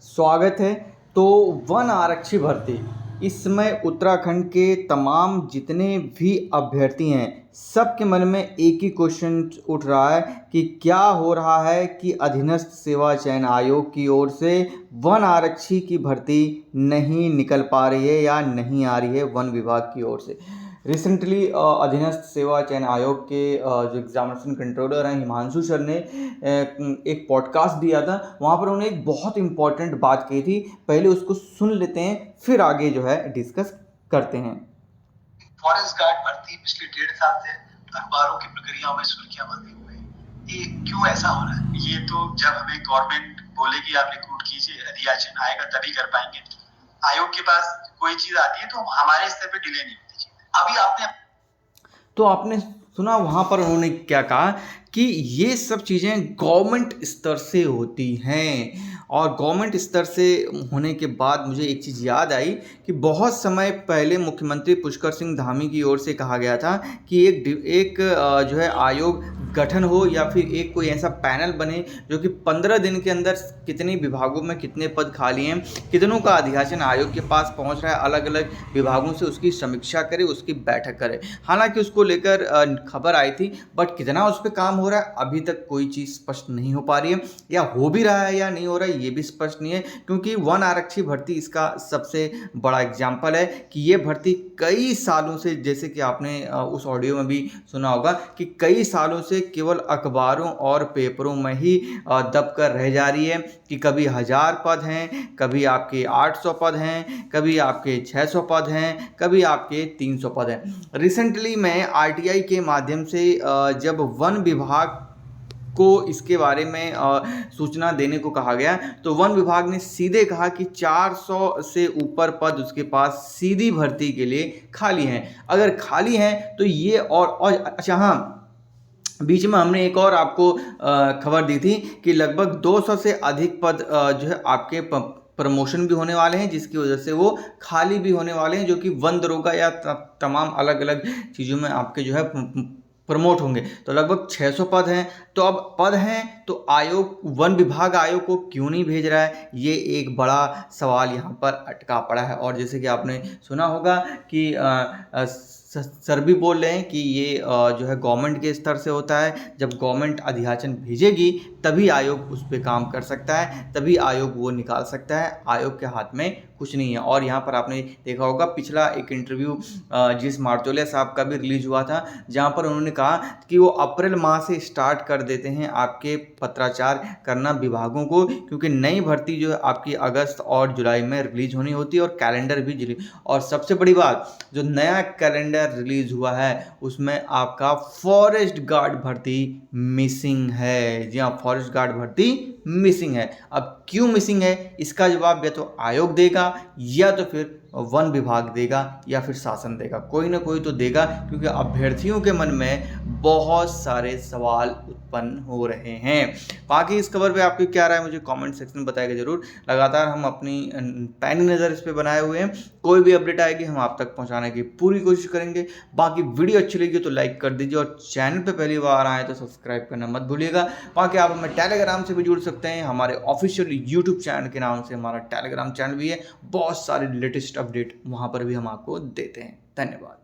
स्वागत है। तो वन आरक्षी भर्ती इस समय उत्तराखंड के तमाम जितने भी अभ्यर्थी हैं सबके मन में एक ही क्वेश्चन उठ रहा है कि क्या हो रहा है कि अधीनस्थ सेवा चयन आयोग की ओर से वन आरक्षी की भर्ती नहीं निकल पा रही है या नहीं आ रही है वन विभाग की ओर से। रिसेंटली अधीनस्थ सेवा चयन आयोग के जो एग्जामिनेशन कंट्रोलर हैं हिमांशु सर ने एक पॉडकास्ट दिया था। वहाँ पर उन्होंने एक बहुत इंपॉर्टेंट बात कही थी। पहले उसको सुन लेते हैं फिर आगे जो है डिस्कस करते हैं। फॉरेस्ट गार्ड भर्ती पिछले 1.5 साल से अखबारों की प्रक्रियाओं में सुर्खियां बंधी हुई है। ये क्यों ऐसा हो रहा है? ये तो जब हमें गवर्नमेंट बोलेगी आप रिक्रूट कीजिए, अधियाचन आएगा तभी कर पाएंगे। आयोग के पास कोई चीज आती है तो हमारे स्तर पे डिले नहीं होती। अभी आपने सुना वहाँ पर उन्होंने क्या कहा कि ये सब चीज़ें गवर्नमेंट स्तर से होती हैं। और गवर्नमेंट स्तर से होने के बाद मुझे एक चीज़ याद आई कि बहुत समय पहले मुख्यमंत्री पुष्कर सिंह धामी की ओर से कहा गया था कि एक जो है आयोग गठन हो या फिर एक कोई ऐसा पैनल बने जो कि 15 दिन के अंदर कितने विभागों में कितने पद खाली हैं, कितनों का अधियाचन आयोग के पास पहुंच रहा है, अलग अलग विभागों से उसकी समीक्षा करे, उसकी बैठक करे। हालांकि उसको लेकर खबर आई थी, बट कितना उस पर काम हो रहा है अभी तक कोई चीज़ स्पष्ट नहीं हो पा रही है, या हो भी रहा है या नहीं हो रहा है ये भी स्पष्ट नहीं है। क्योंकि वन आरक्षी भर्ती इसका सबसे बड़ा एग्जाम्पल है कि ये भर्ती कई सालों से, जैसे कि आपने उस ऑडियो में भी सुना होगा कि कई सालों से केवल अखबारों और पेपरों में ही दब कर रह जा रही है कि कभी 1000 पद हैं, कभी आपके 800 पद हैं, कभी आपके 600 पद हैं, कभी आपके 300 पद हैं। रिसेंटली मैं आरटीआई के माध्यम से जब वन विभाग को इसके बारे में सूचना देने को कहा गया तो वन विभाग ने सीधे कहा कि 400 से ऊपर पद उसके पास सीधी भर्ती के लिए खाली हैं। अगर खाली हैं तो ये और अच्छा हाँ, बीच में हमने एक और आपको खबर दी थी कि लगभग 200 से अधिक पद जो है आपके प्रमोशन भी होने वाले हैं, जिसकी वजह से वो खाली भी होने वाले हैं, जो कि वन दरोगा या तमाम अलग अलग चीज़ों में आपके जो है प्रमोट होंगे। तो लगभग 600 पद हैं। तो अब पद हैं तो आयोग, वन विभाग आयोग को क्यों नहीं भेज रहा है, ये एक बड़ा सवाल यहाँ पर अटका पड़ा है। और जैसे कि आपने सुना होगा कि सर भी बोल रहे हैं कि ये जो है गवर्नमेंट के स्तर से होता है। जब गवर्नमेंट अधियाचन भेजेगी तभी आयोग उस पर काम कर सकता है, तभी आयोग वो निकाल सकता है। आयोग के हाथ में कुछ नहीं है। और यहाँ पर आपने देखा होगा पिछला एक इंटरव्यू जिस मार्तोलिया साहब का भी रिलीज हुआ था, जहाँ पर उन्होंने कहा कि वो अप्रैल माह से स्टार्ट कर देते हैं आपके पत्राचार करना विभागों को, क्योंकि नई भर्ती जो है आपकी अगस्त और जुलाई में रिलीज होनी होती है और कैलेंडर भी रिलीज। और सबसे बड़ी बात, जो नया कैलेंडर रिलीज हुआ है उसमें आपका फॉरेस्ट गार्ड भर्ती मिसिंग है। जी हाँ, फॉरेस्ट गार्ड भर्ती मिसिंग है। अब क्यों मिसिंग है इसका जवाब या तो आयोग देगा या तो फिर वन विभाग देगा या फिर शासन देगा, कोई ना कोई तो देगा, क्योंकि अभ्यर्थियों के मन में बहुत सारे सवाल उत्पन्न हो रहे हैं। बाकी इस खबर पे आपकी क्या राय है मुझे कमेंट सेक्शन में बताइएगा जरूर। लगातार हम अपनी पैनी नज़र इस पे बनाए हुए हैं, कोई भी अपडेट आएगी हम आप तक पहुंचाने की पूरी कोशिश करेंगे। बाकी वीडियो अच्छी लगी तो लाइक कर दीजिए और चैनल पे पहली बार आए तो सब्सक्राइब करना मत भूलिएगा। बाकी आप हमें टेलीग्राम से भी जुड़ सकते हैं, हमारे ऑफिशियल यूट्यूब चैनल के नाम से हमारा टेलीग्राम चैनल भी है। बहुत सारे लेटेस्ट अपडेट वहाँ पर भी हम आपको देते हैं। धन्यवाद।